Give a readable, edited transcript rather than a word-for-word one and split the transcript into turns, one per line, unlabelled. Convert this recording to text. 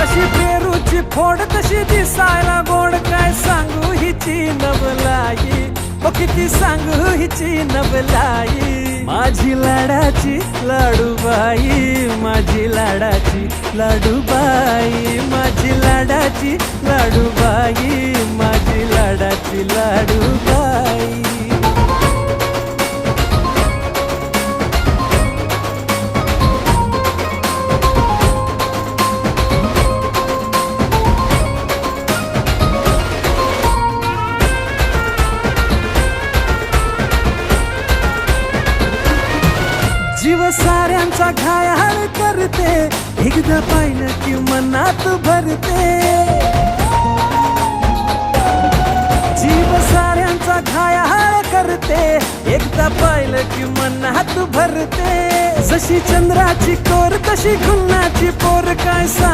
जशी पेरूची फोड तशी दिसायला गोड, काय सांगू हिची नवलाई, ओ किती सांगू हिची नवलाई. माझी लाडाची लाडूबाई, माझी लाडाची लाडूबाई, माझी लाडाची लाडूबाई, माझी लाडाची लाडूबाई. जीव साऱ्यांचा घायाळ करते, एकदा पाहिलं की मनात भरते. जीव साऱ्यांचा घायाळ करते, एकदा पाहिलं की मनात भरते. जशी चंद्राची कोर तशी गुन्हाची पोर, काय सांग